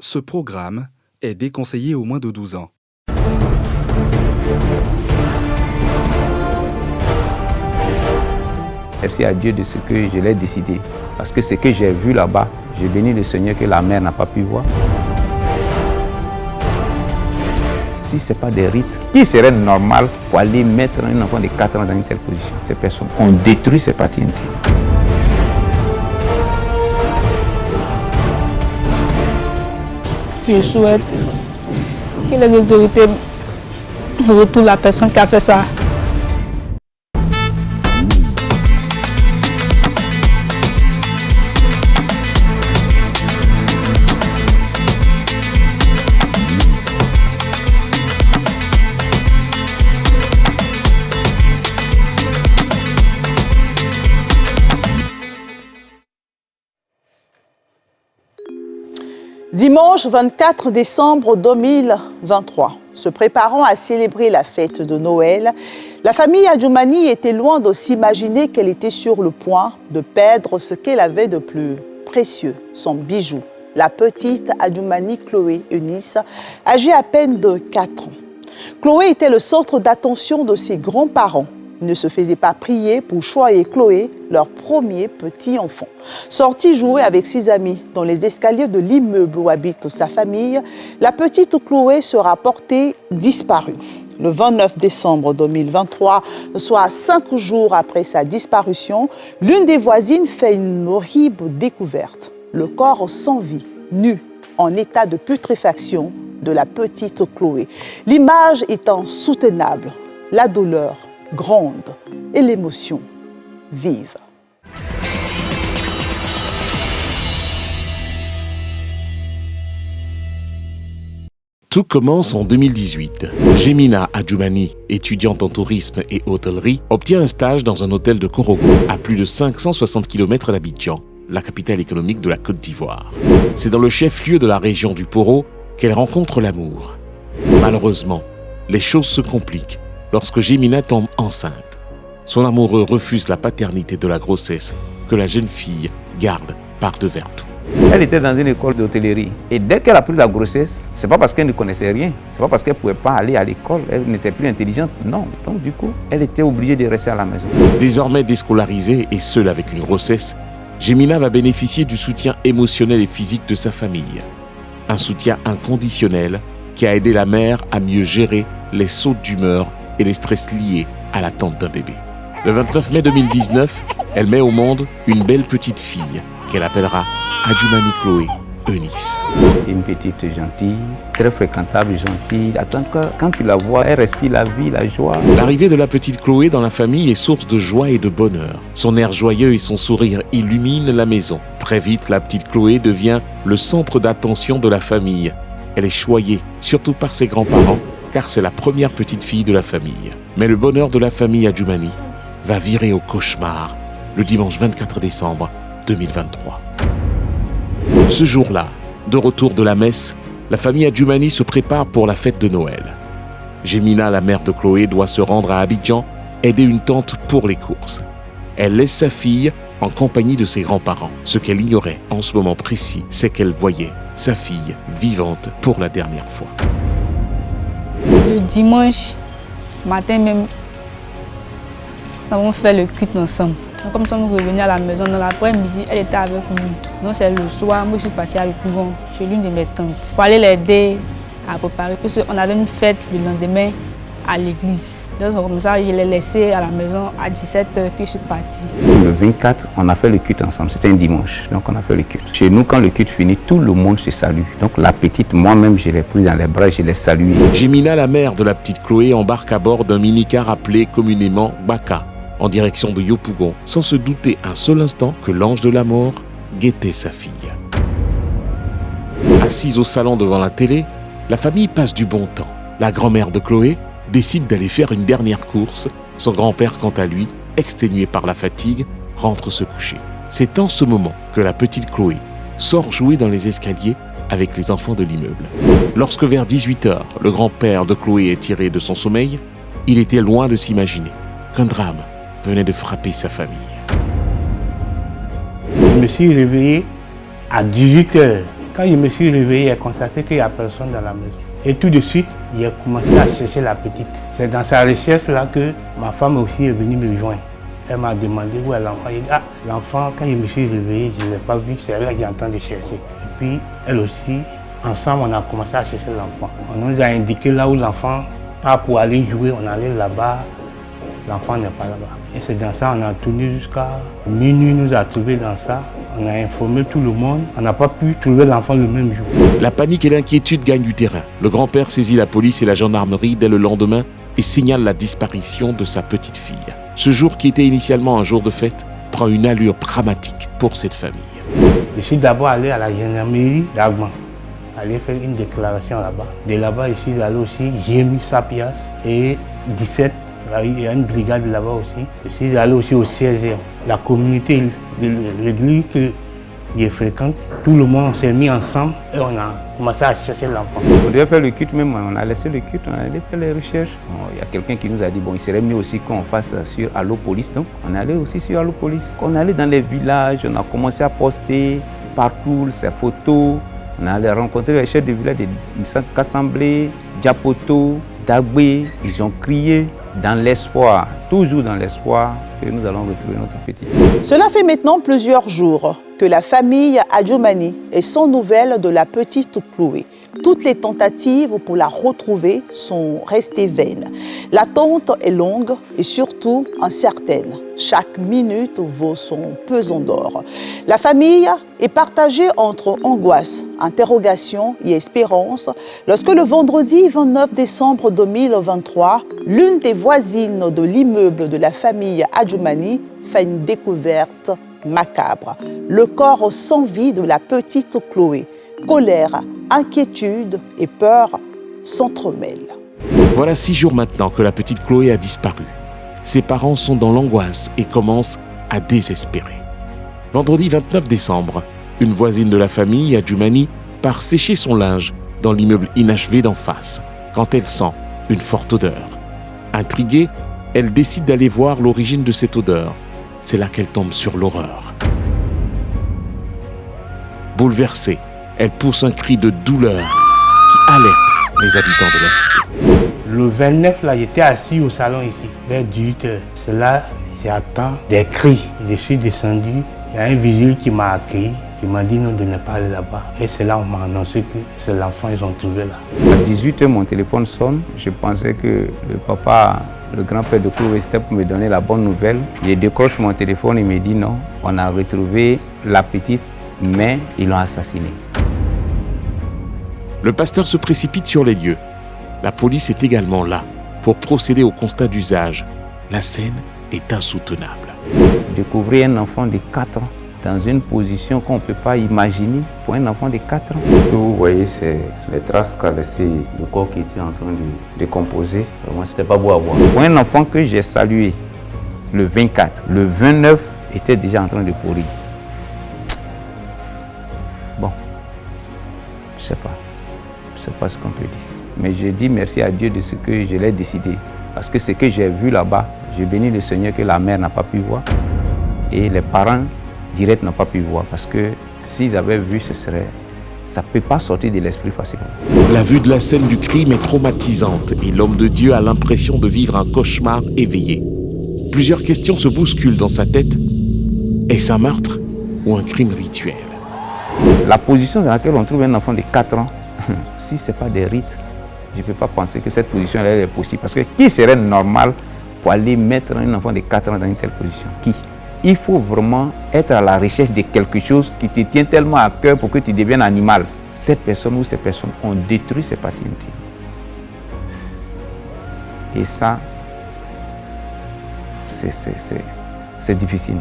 Ce programme est déconseillé aux moins de 12 ans. Merci à Dieu de ce que je l'ai décidé. Parce que ce que j'ai vu là-bas, j'ai béni le Seigneur que la mère n'a pas pu voir. Si ce n'est pas des rites, qui serait normal pour aller mettre un enfant de 4 ans dans une telle position? Ces personnes ont détruit ses parties intimes. Je souhaite que les autorités retournent la personne qui a fait ça. Dimanche 24 décembre 2023, se préparant à célébrer la fête de Noël, la famille Adjoumani était loin de s'imaginer qu'elle était sur le point de perdre ce qu'elle avait de plus précieux, son bijou. La petite Adjoumani Chloé Eunice, âgée à peine de 4 ans. Chloé était le centre d'attention de ses grands-parents. Ils ne se faisaient pas prier pour choyer Chloé, leur premier petit enfant. Sortie jouer avec ses amis dans les escaliers de l'immeuble où habite sa famille, la petite Chloé sera portée disparue. Le 29 décembre 2023, soit 5 jours après sa disparition, l'une des voisines fait une horrible découverte. Le corps sans vie, nu, en état de putréfaction de la petite Chloé. L'image est insoutenable, la douleur grande et l'émotion vive. Tout commence en 2018. Jemina Adjoumani, étudiante en tourisme et hôtellerie, obtient un stage dans un hôtel de Korogo, à plus de 560 km d'Abidjan, la capitale économique de la Côte d'Ivoire. C'est dans le chef-lieu de la région du Poro qu'elle rencontre l'amour. Malheureusement, les choses se compliquent lorsque Jemina tombe enceinte. Son amoureux refuse la paternité de la grossesse que la jeune fille garde par-devers tout. Elle était dans une école d'hôtellerie. Et dès qu'elle a pris la grossesse, c'est pas parce qu'elle ne connaissait rien. C'est pas parce qu'elle ne pouvait pas aller à l'école. Elle n'était plus intelligente. Non. Donc du coup, elle était obligée de rester à la maison. Désormais déscolarisée et seule avec une grossesse, Jemina va bénéficier du soutien émotionnel et physique de sa famille. Un soutien inconditionnel qui a aidé la mère à mieux gérer les sautes d'humeur et les stress liés à l'attente d'un bébé. Le 29 mai 2019, elle met au monde une belle petite fille qu'elle appellera Adjoumani Chloé Eunice. Une petite gentille, très fréquentable, gentille. Quand tu la vois, elle respire la vie, la joie. L'arrivée de la petite Chloé dans la famille est source de joie et de bonheur. Son air joyeux et son sourire illuminent la maison. Très vite, la petite Chloé devient le centre d'attention de la famille. Elle est choyée, surtout par ses grands-parents, car c'est la première petite fille de la famille. Mais le bonheur de la famille Adjoumani va virer au cauchemar le dimanche 24 décembre 2023. Ce jour-là, de retour de la messe, la famille Adjoumani se prépare pour la fête de Noël. Jemina, la mère de Chloé, doit se rendre à Abidjan aider une tante pour les courses. Elle laisse sa fille en compagnie de ses grands-parents. Ce qu'elle ignorait en ce moment précis, c'est qu'elle voyait sa fille vivante pour la dernière fois. Le dimanche matin même, nous avons fait le culte ensemble. Donc, comme ça, nous sommes revenus à la maison. Dans l'après-midi, elle était avec nous. Donc c'est le soir, moi je suis partie avec Pougon, chez l'une de mes tantes, pour aller l'aider à préparer. Parce qu'on avait une fête le lendemain à l'église. Donc comme ça, je l'ai laissée à la maison à 17h, puis je suis partie. Le 24, on a fait le culte ensemble. C'était un dimanche, donc on a fait le culte. Chez nous, quand le culte finit, tout le monde se salue. Donc la petite, moi-même, je l'ai prise dans les bras, je l'ai saluée. Jemina, la mère de la petite Chloé, embarque à bord d'un minicar appelé communément Baka, en direction de Yopougon, sans se douter un seul instant que l'ange de la mort guettait sa fille. Assise au salon devant la télé, la famille passe du bon temps. La grand-mère de Chloé décide d'aller faire une dernière course. Son grand-père, quant à lui, exténué par la fatigue, rentre se coucher. C'est en ce moment que la petite Chloé sort jouer dans les escaliers avec les enfants de l'immeuble. Lorsque vers 18h, le grand-père de Chloé est tiré de son sommeil, il était loin de s'imaginer qu'un drame venait de frapper sa famille. Je me suis réveillé à 18h. Quand je me suis réveillé, j'ai constaté qu'il n'y a personne dans la maison. Et tout de suite, j'ai commencé à chercher la petite. C'est dans sa recherche-là que ma femme aussi est venue me joindre. Elle m'a demandé où est l'enfant. J'ai dit, ah, l'enfant, quand je me suis réveillé, je ne l'ai pas vu, c'est elle qui est en train de chercher. Et puis, elle aussi, ensemble, on a commencé à chercher l'enfant. On nous a indiqué là où l'enfant, pas pour aller jouer, on allait là-bas, l'enfant n'est pas là-bas. Et c'est dans ça, on a tourné jusqu'à minuit, nous a trouvés dans ça. On a informé tout le monde, on n'a pas pu trouver l'enfant le même jour. La panique et l'inquiétude gagnent du terrain. Le grand-père saisit la police et la gendarmerie dès le lendemain et signale la disparition de sa petite fille. Ce jour, qui était initialement un jour de fête, prend une allure dramatique pour cette famille. Je suis d'abord allé à la gendarmerie d'Agman, aller faire une déclaration là-bas. De là-bas, je suis allé aussi, j'ai mis Sapias et 17, il y a une brigade là-bas aussi. Je suis allé aussi au 16e. La communauté de l'église que je fréquente, tout le monde s'est mis ensemble et on a commencé à chercher l'enfant. On devait faire le culte même, on a laissé le culte, on a allé faire les recherches. Il y a quelqu'un qui nous a dit, bon, il serait mieux aussi qu'on fasse sur Allo Police. Donc, on est allé aussi sur Allo Police. On est allé dans les villages, on a commencé à poster partout ces photos. On est allé rencontrer les chefs de village de Kassamblé, Diapoto, Dagbé. Ils ont crié dans l'espoir, toujours dans l'espoir que nous allons retrouver notre petit. Cela fait maintenant plusieurs jours que la famille Adjoumani est sans nouvelles de la petite Chloé. Toutes les tentatives pour la retrouver sont restées vaines. L'attente est longue et surtout incertaine. Chaque minute vaut son pesant d'or. La famille est partagée entre angoisse, interrogation et espérance lorsque le vendredi 29 décembre 2023, l'une des voisines de l'immeuble de la famille Adjoumani fait une découverte macabre. Le corps sans vie de la petite Chloé. Colère, inquiétude et peur s'entremêlent. Voilà 6 jours maintenant que la petite Chloé a disparu. Ses parents sont dans l'angoisse et commencent à désespérer. Vendredi 29 décembre, une voisine de la famille, Adjoumani, part sécher son linge dans l'immeuble inachevé d'en face, quand elle sent une forte odeur. Intriguée, elle décide d'aller voir l'origine de cette odeur. C'est là qu'elle tombe sur l'horreur. Bouleversée, elle pousse un cri de douleur qui alerte les habitants de la cité. Le 29, là, j'étais assis au salon ici, vers 18h. C'est là, j'attends des cris. Je suis descendu, il y a un vigile qui m'a accueilli, qui m'a dit non de ne pas aller là-bas. Et c'est là où on m'a annoncé que c'est l'enfant qu'ils ont trouvé là. À 18h, mon téléphone sonne. Je pensais que le papa, le grand-père de Chloé, c'était pour me donner la bonne nouvelle. Je décroche mon téléphone et me dit non, on a retrouvé la petite, mais ils l'ont assassinée. Le pasteur se précipite sur les lieux. La police est également là pour procéder au constat d'usage. La scène est insoutenable. Découvrir un enfant de 4 ans dans une position qu'on ne peut pas imaginer pour un enfant de 4 ans. Ce que vous voyez, c'est les traces qu'a laissé le corps qui était en train de décomposer. Vraiment, c'était pas beau à voir. Pour un enfant que j'ai salué le 24, le 29 était déjà en train de pourrir. Bon, je ne sais pas. Je ne sais pas ce qu'on peut dire. Mais je dis merci à Dieu de ce que je l'ai décidé. Parce que ce que j'ai vu là-bas, je bénis le Seigneur que la mère n'a pas pu voir. Et les parents directs n'ont pas pu voir. Parce que s'ils avaient vu, ça ne peut pas sortir de l'esprit facilement. La vue de la scène du crime est traumatisante et l'homme de Dieu a l'impression de vivre un cauchemar éveillé. Plusieurs questions se bousculent dans sa tête. Est-ce un meurtre ou un crime rituel? La position dans laquelle on trouve un enfant de 4 ans, si ce n'est pas des rites, je ne peux pas penser que cette position-là est possible. Parce que qui serait normal pour aller mettre un enfant de 4 ans dans une telle position? Qui? Il faut vraiment être à la recherche de quelque chose qui te tient tellement à cœur pour que tu deviennes animal. Cette personne ou ces personnes ont détruit ses parties intimes. Et ça, c'est difficile.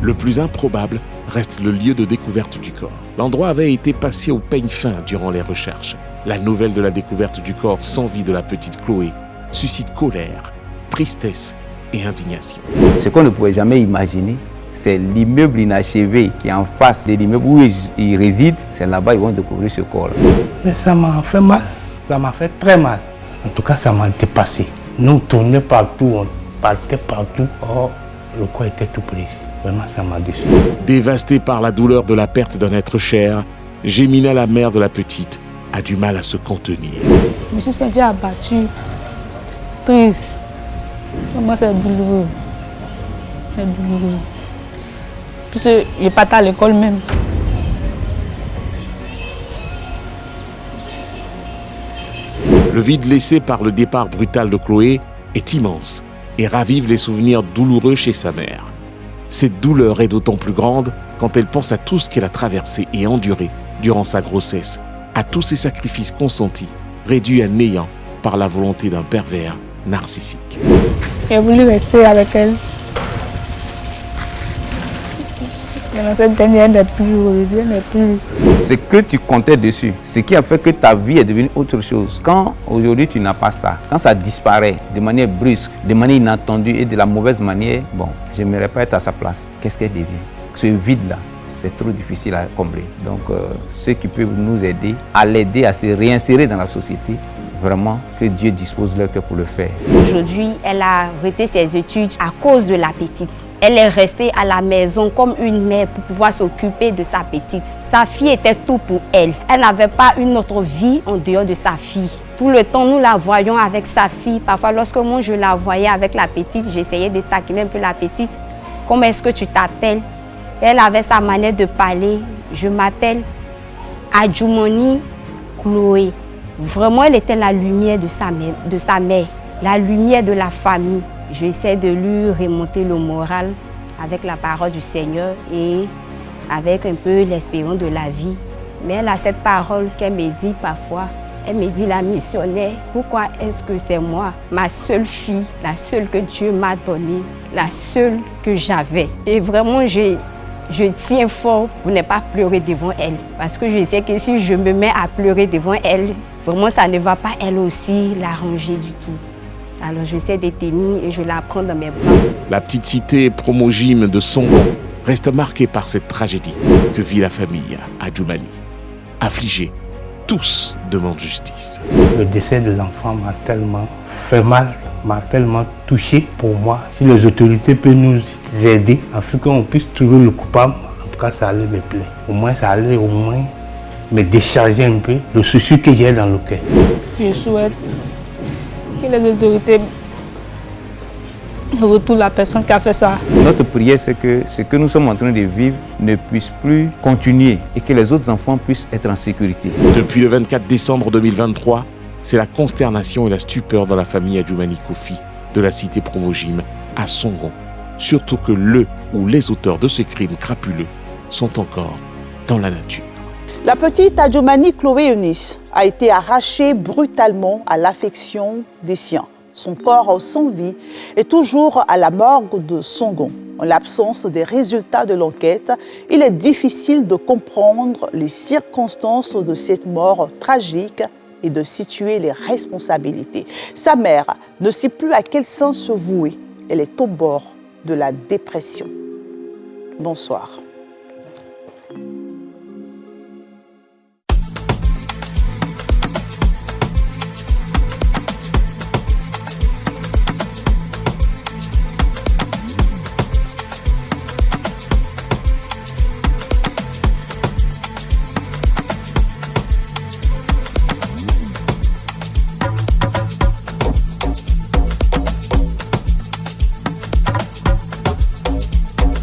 Le plus improbable reste le lieu de découverte du corps. L'endroit avait été passé au peigne fin durant les recherches. La nouvelle de la découverte du corps sans vie de la petite Chloé suscite colère, tristesse et indignation. Ce qu'on ne pouvait jamais imaginer, c'est l'immeuble inachevé qui est en face de l'immeuble où ils résident. C'est là-bas qu'ils vont découvrir ce corps-là. Mais ça m'a fait mal, ça m'a fait très mal. En tout cas, ça m'a dépassé. Nous tournions partout, on partait partout. Oh, le corps était tout près. Vraiment, ça m'a déçu. Dévasté par la douleur de la perte d'un être cher, Gémina, la mère de la petite, a du mal à se contenir. Je me suis sentie abattue, triste. Vraiment, c'est douloureux. C'est douloureux. Parce que je n'ai pas été à l'école même. Le vide laissé par le départ brutal de Chloé est immense et ravive les souvenirs douloureux chez sa mère. Cette douleur est d'autant plus grande quand elle pense à tout ce qu'elle a traversé et enduré durant sa grossesse, à tous ses sacrifices consentis, réduits à néant par la volonté d'un pervers narcissique. J'ai voulu rester avec elle. Mais cette dernière n'est plus. Ce que tu comptais dessus, ce qui a fait que ta vie est devenue autre chose. Quand aujourd'hui tu n'as pas ça, quand ça disparaît de manière brusque, de manière inattendue et de la mauvaise manière, bon, je n'aimerais pas être à sa place. Qu'est-ce qu'elle devient? Ce vide-là, c'est trop difficile à combler. Donc, ceux qui peuvent nous aider à l'aider à se réinsérer dans la société, vraiment que Dieu dispose leur cœur pour le faire. Aujourd'hui, elle a arrêté ses études à cause de la petite. Elle est restée à la maison comme une mère pour pouvoir s'occuper de sa petite. Sa fille était tout pour elle. Elle n'avait pas une autre vie en dehors de sa fille. Tout le temps, nous la voyions avec sa fille. Parfois, lorsque moi je la voyais avec la petite, j'essayais de taquiner un peu la petite. Comment est-ce que tu t'appelles? Elle avait sa manière de parler. Je m'appelle Adjoumani Chloé. Vraiment, elle était la lumière de sa mère, la lumière de la famille. J'essaie de lui remonter le moral avec la parole du Seigneur et avec un peu l'espérance de la vie. Mais elle a cette parole qu'elle me dit parfois. Elle me dit, la missionnaire, pourquoi est-ce que c'est moi, ma seule fille, la seule que Dieu m'a donnée, la seule que j'avais? Et vraiment, je tiens fort pour ne pas pleurer devant elle. Parce que je sais que si je me mets à pleurer devant elle, vraiment ça ne va pas elle aussi l'arranger du tout. Alors j'essaie de tenir et je la prends dans mes bras. La petite cité Promogym de Songon reste marquée par cette tragédie que vit la famille à Adjoumani. Affligés, tous demandent justice. Le décès de l'enfant m'a tellement fait mal, m'a tellement touché. Pour moi, si les autorités peuvent nous aider, afin qu'on puisse trouver le coupable, en tout cas ça allait me plaire. Au moins ça allait me décharger un peu le souci que j'ai dans le cœur. Je souhaite que les autorités retournent la personne qui a fait ça. Notre prière, c'est que ce que nous sommes en train de vivre ne puisse plus continuer et que les autres enfants puissent être en sécurité. Depuis le 24 décembre 2023, c'est la consternation et la stupeur dans la famille Adjoumani Kofi de la cité Promogym à Songon. Surtout que le ou les auteurs de ces crimes crapuleux sont encore dans la nature. La petite Adjoumani Chloé Eunice a été arrachée brutalement à l'affection des siens. Son corps sans vie est toujours à la morgue de Songon. En l'absence des résultats de l'enquête, il est difficile de comprendre les circonstances de cette mort tragique et de situer les responsabilités. Sa mère ne sait plus à quel sens se vouer. Elle est au bord de la dépression. Bonsoir.